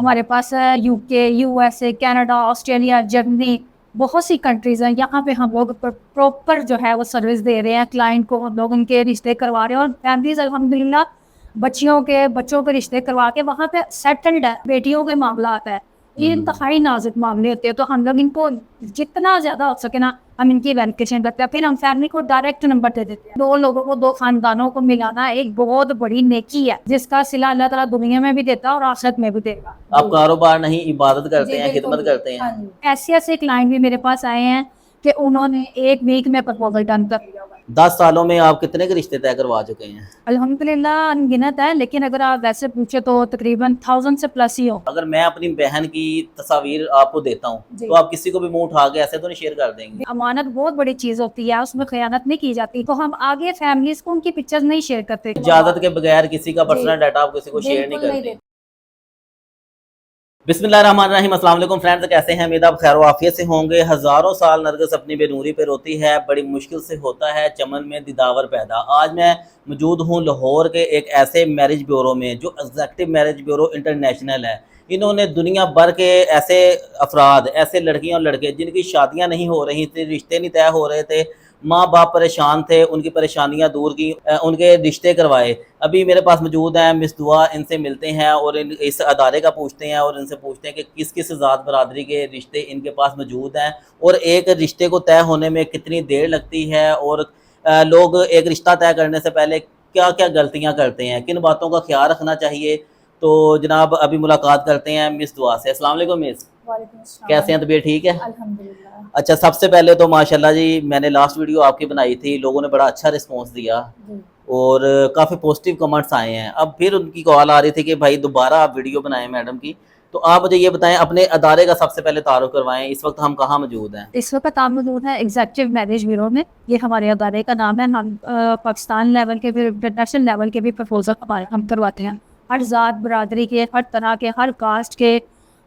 हमारे पास UK, USA, Canada, Australia, Germany, बहुत सी कंट्रीज़ हैं। यहाँ पे हम लोग प्रॉपर जो है वो सर्विस दे रहे हैं क्लाइंट को। हम लोग उनके रिश्ते करवा रहे हैं और फैमिलीज अल्हम्दुलिल्लाह बच्चों के रिश्ते करवा के वहाँ पे सेटल्ड है। बेटियों के मामला आता है, ये इंतहाई नाजुक मामले होते हैं, तो हम लोग इनको जितना ज़्यादा हो सके ना हम इनकी वेरिफिकेशन करते हैं। फिर हम फैमिली को डायरेक्ट नंबर दे देते हैं। दो लोगों को, दो खानदानों को मिलाना एक बहुत बड़ी नेकी है, जिसका सिला अल्लाह ताला दुनिया में भी देता है और आखिरत में भी देगा। आप कारोबार नहीं इबादत करते हैं, खिदमत करते हैं। ऐसे ऐसे क्लाइंट भी मेरे पास आए हैं कि उन्होंने एक वीक में प्रपोजल डन कर दिया। 10 सालों में आप कितने के रिश्ते तय करवा चुके हैं? अल्हम्दुलिल्लाह अनगिनत है, लेकिन अगर आप वैसे पूछे तो तकरीबन 1000 से प्लस ही हो। अगर मैं अपनी बहन की तस्वीर आपको देता हूँ तो आप किसी को भी मुंह उठा के ऐसे तो नहीं शेयर कर देंगे? अमानत बहुत बड़ी चीज होती है, उसमें खयानत नहीं की जाती, तो हम आगे फैमिलीज को उनकी पिक्चर्स नहीं शेयर करते। इजाजत के बगैर किसी का पर्सनल डाटा आप किसी को शेयर नहीं करते। बिस्मिल्लाहिर्रहमानिर्रहीम। अस्सलाम वालेकुम फ्रेंड्स, कैसे हैं? उम्मीद आप खैर वाफियत से होंगे। हज़ारों साल नरगिस अपनी बेनूरी पे रोती है, बड़ी मुश्किल से होता है चमन में दिदावर पैदा। आज मैं मौजूद हूँ लाहौर के एक ऐसे मैरिज ब्यूरो में जो एग्जेक्टिव मैरिज ब्यूरो इंटरनेशनल है। इन्होंने दुनिया भर के ऐसे अफराद, ऐसे लड़कियाँ और लड़के जिनकी शादियाँ नहीं हो रही थी, रिश्ते नहीं तय हो रहे थे, माँ बाप परेशान थे, उनकी परेशानियां दूर की, उनके रिश्ते करवाए। अभी मेरे पास मौजूद हैं मिस दुआ, इनसे मिलते हैं और इस अदारे का पूछते हैं और इनसे पूछते हैं कि किस किस ज़ात बरादरी के रिश्ते इनके पास मौजूद हैं और एक रिश्ते को तय होने में कितनी देर लगती है और लोग एक रिश्ता तय करने से पहले क्या क्या गलतियाँ करते हैं, किन बातों का ख्याल रखना चाहिए। तो जनाब अभी मुलाकात करते हैं मिस दुआ से। अस्सलाम वालेकुम मिस, कैसे हैं? तबीयत ठीक है? अल्हम्दुलिल्लाह। अच्छा, सबसे पहले तो माशाल्लाह जी, मैंने लास्ट वीडियो आपकी बनाई थी, लोगों ने बड़ा अच्छा रिस्पांस दिया और काफ़ी पॉजिटिव कमेंट्स आए हैं। अब फिर उनकी कॉल आ रही थी कि भाई दोबारा आप वीडियो बनाएं मैडम की। तो आप मुझे ये बताएं, अपने अदारे का सबसे पहले तारुफ करवाएं, इस वक्त हम कहाँ मौजूद हैं? इस वक्त आप मौजूद है एग्जेक्टिव मैरिज ब्यूरो में। ये हमारे अदारे का नाम है। हम पाकिस्तान लेवल के भी, इंटरनेशनल लेवल के भी प्रपोजल हम करवाते हैं। हर ज़ात बरादरी के, हर तरह के, हर कास्ट के,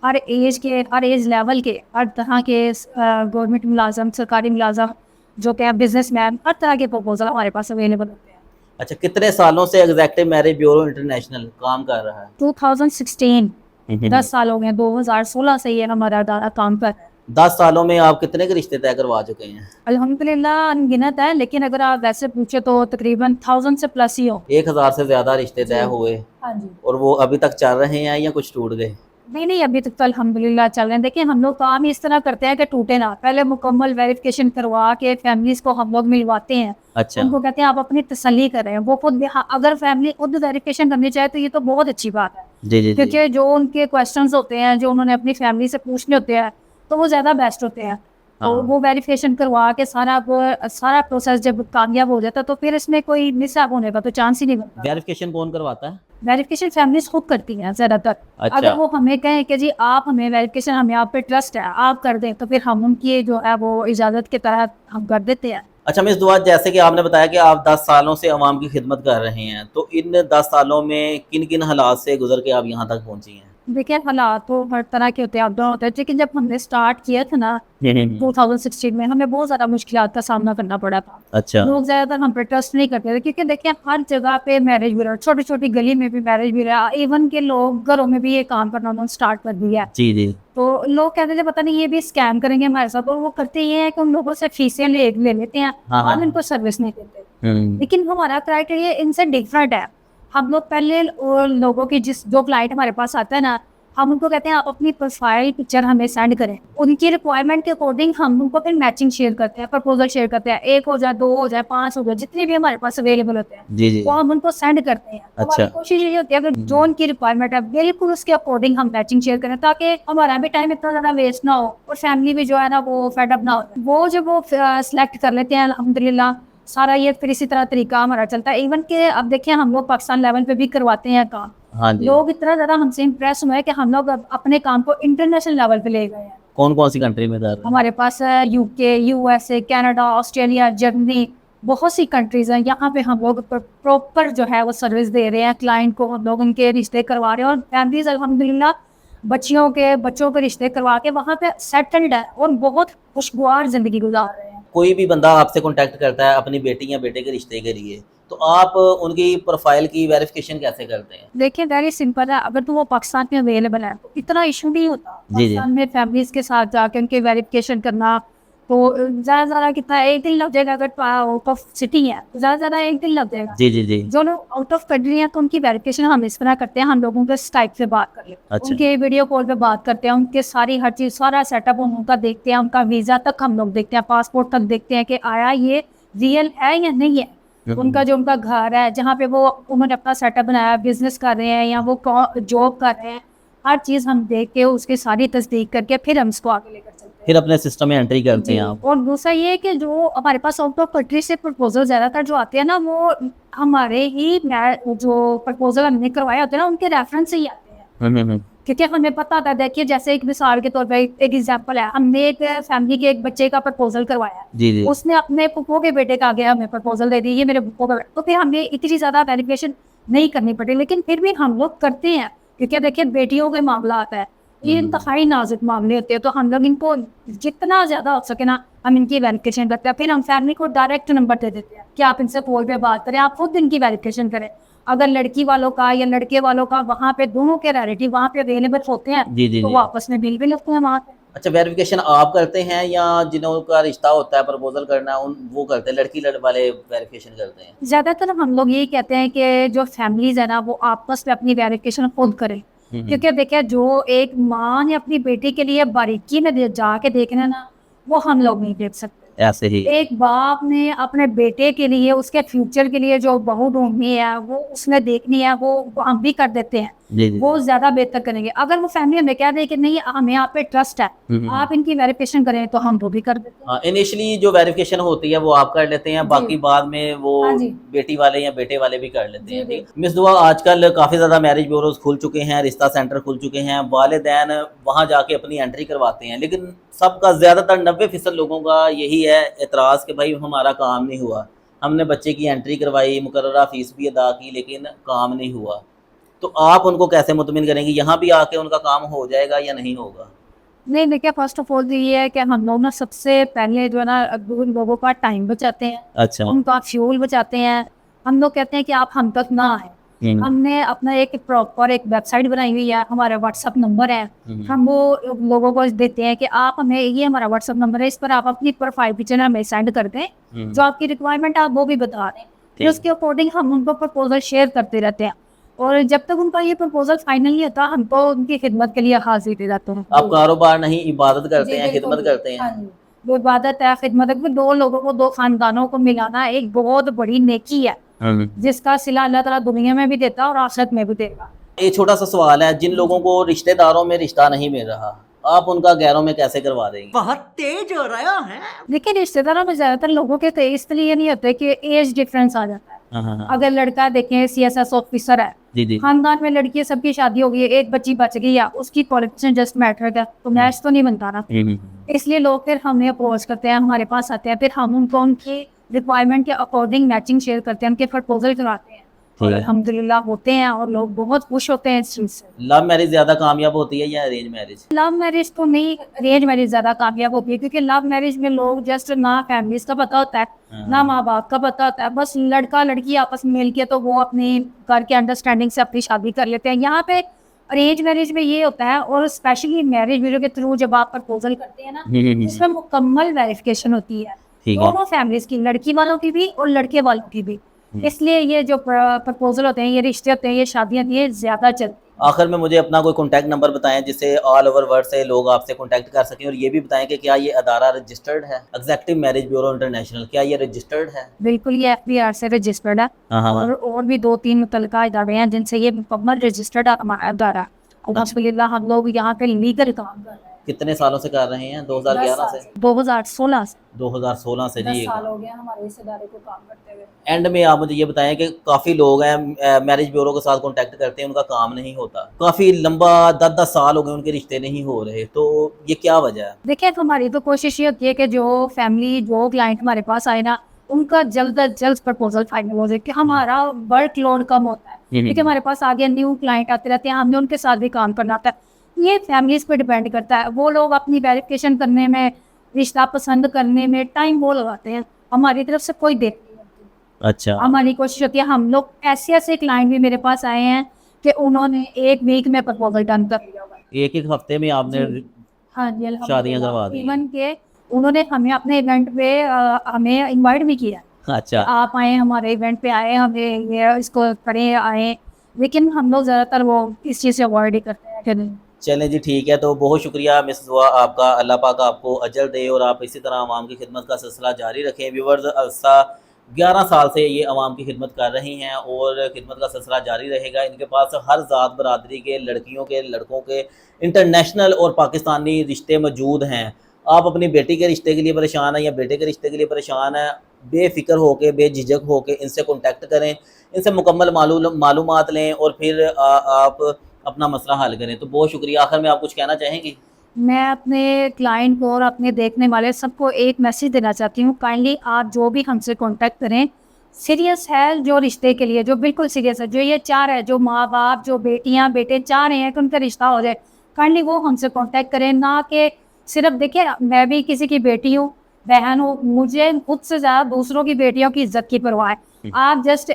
हर एज के, हर एज लेवल के, हर तरह के गवर्नमेंट मुलाजम, सरकारी मुलाजम, जो कि बिजनेस मैन, हर तरह के प्रपोजल हमारे पास अवेलेबल होते हैं। अच्छा, कितने सालों से एग्जेक्टिव मैरिज ब्यूरो इंटरनेशनल काम कर रहा है? 2016, 10 साल हो गए। 2016 से ये हमारा अदारा काम कर रहा है। 10 सालों में आप कितने के रिश्ते तय करवा चुके हैं? अल्हम्दुलिल्लाह अनगिनत है, लेकिन अगर आप वैसे पूछे तो तकरीबन 1000 से प्लस ही हो। 1000 से ज़्यादा रिश्ते तय हुए? हाँ जी। और वो अभी तक चल रहे हैं या कुछ टूट गए? नहीं, अभी तक तो अल्हम्दुलिल्लाह चल रहे हैं। देखिए, हम लोग काम इस तरह करते हैं कि टूटे ना। पहले मुकम्मल वेरिफिकेशन करवा के फैमिलीज को हम लोग मिलवाते हैं। अच्छा। उनको कहते हैं आप अपनी तसल्ली करें। वो खुद भी, अगर फैमिली खुद वेरिफिकेशन करनी चाहे तो ये तो बहुत अच्छी बात है। जी जी। क्योंकि जो उनके क्वेश्चंस होते हैं, जो उन्होंने अपनी फैमिली से पूछने होते हैं, तो वो ज़्यादा बेस्ट होते हैं। तो वो वेरिफिकेशन करवा के सारा प्रोसेस जब कामयाब हो जाता है तो फिर इसमें कोई मिसअप होने का तो चांस ही नहीं बनता। वेरिफिकेशन कौन करवाता है? वेरिफिकेशन फैमिलीज खुद करती हैं ज़्यादातर। अच्छा। अगर वो हमें कहें कि जी आप हमें वेरिफिकेशन, हमें आप पे ट्रस्ट है, आप कर दें, तो फिर हम उनकी जो है वो इजाज़त के तहत हम कर देते हैं। अच्छा मिस दुआ, जैसे कि आपने बताया कि आप 10 सालों से अवाम की खिदमत कर रहे हैं, तो इन 10 सालों में किन किन हालात से गुजर के आप यहाँ तक पहुँची हैं? देखिए, हालात तो हर तरह के होते हैं, अपडाउन होते हैं, लेकिन जब हमने स्टार्ट किया था ना 2016 में, हमें बहुत ज़्यादा मुश्किलात का सामना करना पड़ा था। अच्छा। लोग ज़्यादातर हम पे ट्रस्ट नहीं करते थे, क्योंकि देखिए हर जगह पे मैरिज ब्यूरो, छोटी छोटी गली में भी मैरिज ब्यूरो, इवन के लोग घरों में भी ये काम करना उन्होंने स्टार्ट कर दिया है। जी जी। तो लोग कहते थे पता नहीं ये भी स्कैम करेंगे हमारे साथ, और वो करते ये है कि उन लोगों से फीसें ले लेते हैं और इनको सर्विस नहीं देते। लेकिन हमारा क्राइटेरिया इनसे डिफरेंट है। हम लोग पहले लोगों की, जो क्लाइंट हमारे पास आता है ना, हम उनको कहते हैं आप अपनी प्रोफाइल पिक्चर हमें सेंड करें। उनकी रिक्वायरमेंट के अकॉर्डिंग हम उनको फिर मैचिंग शेयर करते हैं, प्रपोजल शेयर करते हैं। 1 हो जाए, 2 हो जाए, 5 हो जाए, जितने भी हमारे पास अवेलेबल होते हैं जी जी। वो हम उनको सेंड करते हैं। अच्छा। हमारी कोशिश ये होती है अगर जो उनकी रिक्वायरमेंट है बिल्कुल उसके अकॉर्डिंग हम मैचिंग शेयर करें, ताकि हमारा भी टाइम इतना ज़्यादा वेस्ट ना हो और फैमिली भी जो है ना वो फेड अप ना हो। वो जब वो सिलेक्ट कर लेते हैं, अल्हम्दुलिल्लाह सारा ये फिर इसी तरह तरीका हमारा चलता है। इवन के अब देखिए, हम लोग पाकिस्तान लेवल पे भी करवाते हैं काम। हाँ जी। लोग इतना ज़्यादा हमसे इम्प्रेस हुए हैं कि हम लोग अब अपने काम को इंटरनेशनल लेवल पे ले गए हैं। कौन कौन सी कंट्री में कर रहे हैं? हमारे पास UK, USA, Canada, Australia, Germany, बहुत सी कंट्रीज़ हैं। यहाँ पे हम लोग प्रॉपर जो है वो सर्विस दे रहे हैं क्लाइंट को। हम लोग उनके रिश्ते करवा रहे हैं और फैमिलीज अल्हम्दुलिल्लाह बच्चों के रिश्ते करवा के वहाँ पे सेटल्ड है और बहुत खुशगवार ज़िंदगी गुजार रहे हैं। कोई भी बंदा आपसे कांटेक्ट करता है अपनी बेटी या बेटे के रिश्ते के लिए, तो आप उनकी प्रोफाइल की वेरिफिकेशन कैसे करते हैं? देखिए वेरी सिंपल है, अगर तो वो पाकिस्तान में अवेलेबल है तो इतना इशू नहीं होता जी, जी। पाकिस्तान में फैमिलीज के साथ जाके उनके वेरिफिकेशन करना। तो ज़्यादा से ज़्यादा कितना एक दिन लग जाएगा, अगर आउट ऑफ सिटी है तो ज़्यादा से ज़्यादा एक दिन लग जाएगा। जी, जी, जी। जो लोग आउट ऑफ कंट्री हैं तो उनकी वेरिफिकेशन हम इस तरह करते हैं, हम लोगों के स्काइप से बात कर लेते हैं, अच्छा। उनके वीडियो कॉल पे बात करते हैं, उनके सारी हर चीज़ सारा सेटअप उनका देखते हैं, उनका वीज़ा तक हम लोग देखते हैं, पासपोर्ट तक देखते हैं कि आया ये रियल है या नहीं है। उनका जो उनका घर है जहाँ पे वो उन्होंने अपना सेटअप बनाया, बिजनेस कर रहे हैं या वो जॉब कर रहे हैं, हर चीज़ हम देख के उसकी सारी तस्दीक करके फिर हम इसको आगे लेकर चलते हैं। फिर अपने सिस्टम में एंट्री करते हैं आप। और दूसरा ये है कि जो हमारे पास आउट ऑफ कंट्री से प्रपोजल ज़्यादातर जो आते हैं ना, वो हमारे ही जो प्रपोजल हमने करवाए होते हैं ना, उनके रेफरेंस से ही आते हैं। क्योंकि हमें पता था, देखिए जैसे एक मिसाल के तौर पे एक एग्जांपल है, हमने एक फैमिली के एक बच्चे का प्रपोजल करवाया, जी, जी। उसने अपने फूफो के बेटे का आगे हमें प्रपोजल दे दी, ये मेरे फूफो का बेटा, तो फिर हमें इतनी ज़्यादा वेरिफिकेशन नहीं करनी पड़ी, लेकिन फिर भी हम लोग करते हैं क्योंकि देखिए बेटियों के मामला आता है, ये इंतहाई नाजुक मामले होते हैं, तो हम लोग इनको जितना ज़्यादा हो सके ना हम इनकी वेरिफिकेशन करते हैं। फिर हम फैमिली को डायरेक्ट नंबर दे देते हैं कि आप इनसे कॉल पे बात करें, आप खुद इनकी वेरिफिकेशन करें। अगर लड़की वालों का या लड़के वालों का वहाँ पे दोनों के रिलेटिव वहाँ पे अवेलेबल होते हैं जी, जी, तो जी। वो आपस में बिल भी लगते हैं वहाँ पे। अच्छा, वेरिफिकेशन आप करते हैं या जिनका रिश्ता होता है प्रपोजल करना उन वो करते हैं, लड़की वाले वेरिफिकेशन करते हैं? ज़्यादातर हम लोग यही कहते हैं कि जो फैमिलीज़ है ना वो आपस में अपनी वेरिफिकेशन खुद करें, क्योंकि देखिए जो एक माँ ने अपनी बेटी के लिए बारीकी में जाके देखना ना, वो हम लोग नहीं देख सकते। ऐसे ही। एक बाप ने अपने बेटे के लिए, उसके फ्यूचर के लिए जो बहू ढूंढनी है वो उसने देखनी है, वो हम भी कर देते हैं, जी, जी। वो ज्यादा बेहतर करेंगे। अगर वो फैमिली हमें कह दे कि नहीं हमें आप पे ट्रस्ट है, आप इनकी वेरिफिकेशन करें, तो हम वो भी कर देते हैं। हाँ, इनिशियली जो वेरिफिकेशन होती है वो आप कर लेते हैं, बाकी बाद में वो हाँ जी। बेटी वाले या बेटे वाले भी कर लेते हैं। जी, ठीक। मिस दुआ, आजकल काफ़ी ज़्यादा मैरिज ब्यूरोज खुल चुके हैं, रिश्ता सेंटर खुल चुके हैं, वालिदैन वहाँ जाके अपनी एंट्री करवाते हैं, लेकिन सबका ज़्यादातर 90% लोगों का यही है एतराज़ कि भाई हमारा काम नहीं हुआ, हमने बच्चे की एंट्री करवाई, मुकर्ररा फ़ीस भी अदा की, लेकिन काम नहीं हुआ। तो आप उनको कैसे मुतमिन करेंगे, यहाँ भी आके उनका काम हो जाएगा या नहीं होगा? नहीं देखिए, फर्स्ट ऑफ ऑल तो ये है कि हम लोग ना सबसे पहले जो है ना उन लोगों का टाइम बचाते हैं, अच्छा। उनका फ्यूल बचाते हैं। हम लोग कहते हैं कि आप हम तक ना आए, हमने अपना एक प्रॉपर एक वेबसाइट बनाई हुई है, हमारा व्हाट्सअप नंबर है, हम वो लोगों को देते हैं कि आप हमें, ये हमारा व्हाट्सअप नंबर है, इस पर आप अपनी प्रोफाइल पिक्चर हमें सेंड कर दें, जो आपकी रिक्वायरमेंट है आप वो भी बता दें, फिर उसके अकॉर्डिंग हम उनको प्रपोजल शेयर करते रहते हैं, और जब तक उनका ये प्रपोजल फाइनल नहीं होता हम तो उनकी खिदमत के लिए हाजिर दे जाते हैं। आप कारोबार नहीं इबादत करते जी, हैं, बिल्कुल। खिदमत करते हाँ हैं। जी। वो इबादत है, खिदमत है, क्योंकि दो लोगों को, दो खानदानों को मिलाना एक बहुत बड़ी नेकी है, जिसका सिला अल्लाह ताला दुनिया में भी देता है और आखिरत में भी देगा। एक छोटा सा सवाल है, जिन लोगों को रिश्तेदारों में रिश्ता नहीं मिल रहा, आप उनका गैरों में कैसे करवा देंगे? बहुत तेज हो रहा है। देखिए रिश्तेदारों में ज्यादातर लोगों के तो इसलिए नहीं होते कि एज डिफरेंस आ जाता है। हाँ। अगर लड़का देखें CSS ऑफिसर है, जी, जी। खानदान में लड़की सबकी शादी हो गई है, एक बच्ची बच गई है, उसकी क्वालिफिकेशन जस्ट मैटर है, तो मैच तो नहीं बनता ना, इसलिए लोग फिर हमें अप्रोच करते हैं, हमारे पास आते हैं, फिर हम उनको उनकी रिक्वायरमेंट के अकॉर्डिंग मैचिंग शेयर करते हैं, उनके प्रपोजल कराते हैं, और अल्हम्दुलिल्लाह होते हैं और लोग बहुत खुश होते हैं इस चीज़ से। लव मैरिज ज्यादा कामयाब होती है या अरेंज मैरिज? लव मैरिज तो नहीं, अरेंज मैरिज ज़्यादा कामयाब होती है, क्योंकि लव मैरिज में लोग जस्ट ना फैमिलीज का पता होता है, ना माँ बाप का पता होता है, बस लड़का लड़की आपस में मिल के तो वो अपने घर के अंडरस्टैंडिंग से अपनी शादी कर लेते हैं। यहाँ पे अरेंज मैरिज में ये होता है, और स्पेशली मैरिज ब्यूरो के थ्रू जब आप प्रपोजल करते हैं ना, इसमें मुकम्मल वेरिफिकेशन होती है दोनों फैमिलीज की, लड़की वालों की भी और लड़के वालों की भी। इसलिए ये जो प्रपोजल होते हैं, ये रिश्ते होते हैं, ये शादियाँ ये ज़्यादा चलती हैं। आखिर में मुझे अपना कोई कॉन्टैक्ट नंबर बताएं जिससे ऑल ओवर वर्ल्ड से लोग आपसे कॉन्टैक्ट कर सकें, और ये भी बताएं कि क्या ये अदारा रजिस्टर्ड है, एग्जेक्टिव मैरिज ब्यूरो इंटरनेशनल, क्या ये रजिस्टर्ड है? बिल्कुल, ये FBR से रजिस्टर्ड है, और भी 2-3 मुतल्लिका इदारे हैं जिनसे ये मुकम्मल रजिस्टर्ड है हमारा अदारा। अल्हम्दुलिल्लाह हम लोग यहाँ पे लीगल काम कर रहे हैं। कितने सालों से कर रहे हैं? 2011 से? 2016 से 2016 से। 10 जी, साल हो गए हमारे इस इदारे को काम करते हुए। एंड में आप मुझे ये बताएं कि काफ़ी लोग हैं मैरिज ब्यूरो के साथ कांटेक्ट करते हैं, उनका काम नहीं होता, काफ़ी लंबा 10-10 साल हो गए उनके रिश्ते नहीं हो रहे, तो ये क्या वजह है? देखिए हमारी तो कोशिश ये होती है कि जो फैमिली, जो क्लाइंट हमारे पास आए ना, उनका जल्द अज जल्द प्रपोजल फाइनल हो जाए, कि हमारा वर्क लोड कम होता है, क्योंकि हमारे पास आगे न्यू क्लाइंट आते रहते हैं, हमने उनके साथ भी काम करना होता है। ये फैमिलीज पे डिपेंड करता है, वो लोग अपनी वेरिफिकेशन करने में, रिश्ता पसंद करने में टाइम वो लगाते हैं, हमारी तरफ से कोई देख नहीं होती। अच्छा, हमारी कोशिश होती है, हम लोग ऐसे ऐसे क्लाइंट भी मेरे पास आए हैं कि उन्होंने 1 वीक में प्रपोजल डन कर दिया हुआ है। एक एक हफ्ते में आपने जी। हाँ जी, शादियां करवा अल्हम्दुलिल्लाह। दी इवन के उन्होंने हमें अपने इवेंट पे हमें इनवाइट भी किया हैं। कि अच्छा, आप आएँ हमारे इवेंट पे आएँ, हमें ये इसको करें आएँ। लेकिन हम लोग ज़्यादातर वो इस चीज़ से अवॉइड ही करते हैं कि नहीं। चलें जी ठीक है। तो बहुत शुक्रिया मिसेस दुआ आपका, अल्लाह पाक आपको अजर दे और आप इसी तरह आवाम की खिदमत का सिलसिला जारी रखें। व्यूअर्स, अरसा 11 साल से ये आवाम की खिदमत कर रही हैं और खिदमत का सिलसिला जारी रहेगा। इनके पास हर ज़ात बरादरी के, लड़कियों के, लड़कों के, इंटरनेशनल और पाकिस्तानी रिश्ते मौजूद हैं। आप अपनी बेटी के रिश्ते के लिए परेशान हैं या बेटे के रिश्ते के लिए परेशान हैं, बेफ़िक्र होके, बेझिझक होके इनसे कॉन्टैक्ट करें, इनसे मुकम्मल मालूमात लें और फिर आप अपना मसला हल करें। तो बहुत शुक्रिया। आखिर में आप कुछ कहना चाहेंगी? मैं अपने क्लाइंट को और अपने देखने वाले सबको एक मैसेज देना चाहती हूँ, काइंडली आप जो भी हमसे कॉन्टैक्ट करें, सीरियस है जो रिश्ते के लिए, जो बिल्कुल सीरियस है, जो ये चाह रहा है, जो माँ बाप, जो बेटियाँ बेटे चाह रहे हैं कि उनका रिश्ता हो जाए, काइंडली वो हमसे कॉन्टैक्ट करें। ना कि सिर्फ देखिए, मैं भी किसी की बेटी हूँ, बहन हूँ, मुझे खुद से ज़्यादा दूसरों की बेटियों की इज्जत की परवाह है। आप जस्ट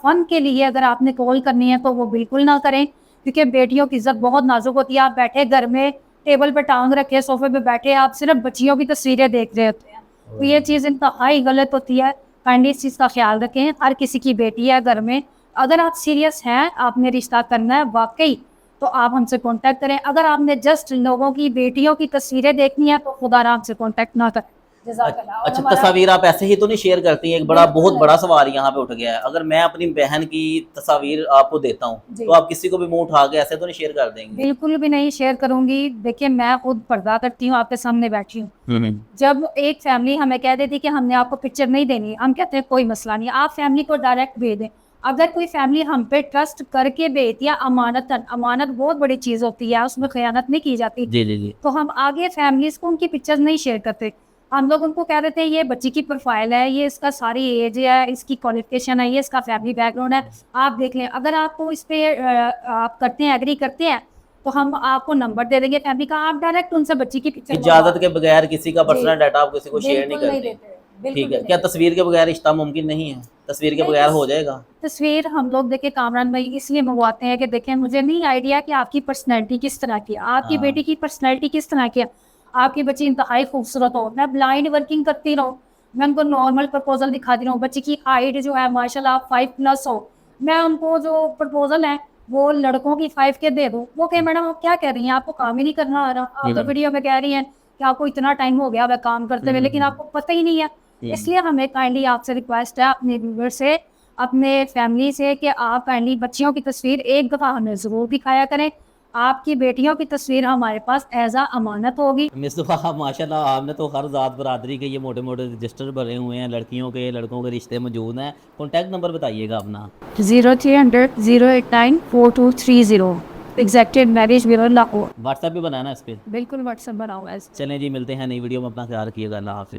फन के लिए अगर आपने कॉल करनी है तो वो बिल्कुल ना करें, क्योंकि बेटियों की इज्जत बहुत नाजुक होती है। आप बैठे घर में टेबल पे टांग रखे, सोफे पे बैठे, आप सिर्फ बच्चियों की तस्वीरें देख रहे होते हैं, तो ये चीज़ इंतहाई गलत होती है। काइंडली इस चीज़ का ख्याल रखें। हर किसी की बेटी है घर में, अगर आप सीरियस हैं, आपने रिश्ता करना है वाकई, तो आप हमसे कांटेक्ट करें। अगर आपने जस्ट लोगों की बेटियों की तस्वीरें देखनी है तो खुदा ना हमसे कांटेक्ट ना करें। जज़ाकल्लाह। और अच्छा, हमारा तस्वीर आप ऐसे ही तो नहीं शेयर करती हैं? एक बहुत बिल्कुल बड़ा सवाल यहाँ पे उठ गया है। अगर मैं अपनी बहन की तस्वीर आपको देता हूँ, जी, तो आप किसी को भी मुँह उठा के ऐसे तो नहीं शेयर कर देंगी? बिल्कुल भी नहीं शेयर करूंगी। देखिए, मैं खुद पर्दा करती हूँ, आपके सामने बैठी हूँ। हुँ। जब एक फैमिली हमें कह देती कि हमने आपको पिक्चर नहीं देनी, हम कहते हैं कोई मसला नहीं, आप फैमिली को डायरेक्ट भेज दें। अगर कोई फैमिली हम पे ट्रस्ट करके भेजती है अमानतन, अमानत बहुत बड़ी चीज़ होती है, उसमें खयानत नहीं की जाती, जी, जी, जी। तो हम आगे फैमिलीज़ को उनकी पिक्चर्स नहीं शेयर करते। हम लोग उनको कह देते हैं ये बच्ची की प्रोफाइल है, ये इसका सारी एज है, इसकी क्वालिफिकेशन है, ये इसका फैमिली बैकग्राउंड है, आप देख लें। अगर आपको इस पे आप करते हैं, एग्री करते हैं, तो हम आपको नंबर दे देंगे फैमिली का, आप डायरेक्ट उनसे बच्ची की पिक्चर इजाज़त के बगैर किसी का जी, पर्सनल डाटा आप किसी को शेयर नहीं बिल्कुल नहीं करती? देते, बिल्कुल ठीक भी है। क्या नहीं। तस्वीर के बगैर रिश्ता मुमकिन नहीं है? तस्वीर के नहीं, बगैर हो जाएगा? तस्वीर हम लोग देखिए कामरान भाई इसलिए मंगवाते हैं कि देखें, मुझे नहीं आइडिया कि आपकी पर्सनैलिटी किस तरह की है, आपकी हाँ। बेटी की पर्सनैलिटी किस तरह की है, आपकी बच्ची इंतहाई खूबसूरत हो, मैं ब्लाइंड वर्किंग करती रहूँ, मैं उनको नॉर्मल प्रपोजल दिखाती रहूँ, बच्ची की हाइट जो है माशाल्लाह 5+ हो, मैं उनको जो प्रपोजल है वो लड़कों की 5 के दे दूँ, वो कहे मैडम आप क्या कह रही हैं, आपको काम ही नहीं करना आ रहा, आप तो वीडियो में कह रही हैं कि आपको इतना टाइम हो गया वह काम करते हुए, लेकिन आपको पता ही नहीं है। इसलिए हमें काइंडली आपसे रिक्वेस्ट है, अपने व्यूअर से, अपने फैमिली से, कि आप काइंडली बच्चियों की तस्वीर एक दफ़ा हमें ज़रूर दिखाया करें। आपकी बेटियों की तस्वीर हमारे पास एज़ अमानत होगी। मिसबा माशाल्लाह, आपने तो हर ज़ात बरादरी के ये मोटे-मोटे रजिस्टर भरे हुए हैं, लड़कियों के, लड़कों के रिश्ते मौजूद हैं। कॉन्टैक्ट नंबर बताइएगा अपना। 0300 089 4230 एग्जैक्टेड मैरिज ब्यूरो लाहौर। व्हाट्सएप भी बनाना है इस पे? बिल्कुल व्हाट्सएप बनाओ। चलें जी, मिलते हैं नई वीडियो में। अपना ख्याल रखिएगा। अल्लाह हाफ़िज़।